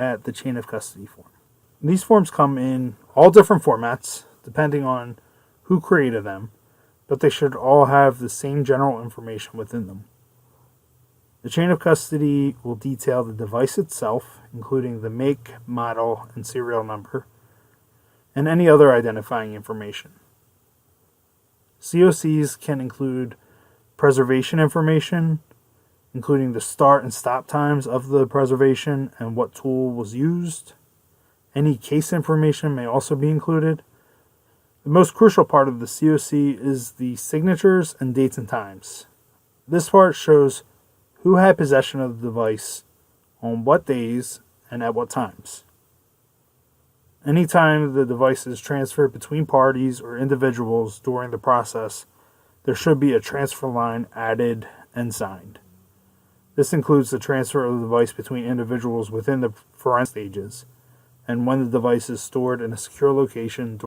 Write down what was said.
at the chain of custody form. These forms come in all different formats, depending on who created them, but they should all have the same general information within them. The chain of custody will detail the device itself, including the make, model, and serial number, and any other identifying information. COCs can include preservation information, including the start and stop times of the preservation and what tool was used. Any case information may also be included. The most crucial part of the COC is the signatures and dates and times. This part shows who had possession of the device, on what days, and at what times. Anytime the device is transferred between parties or individuals during the process, there should be a transfer line added and signed. This includes the transfer of the device between individuals within the forensic stages, and when the device is stored in a secure location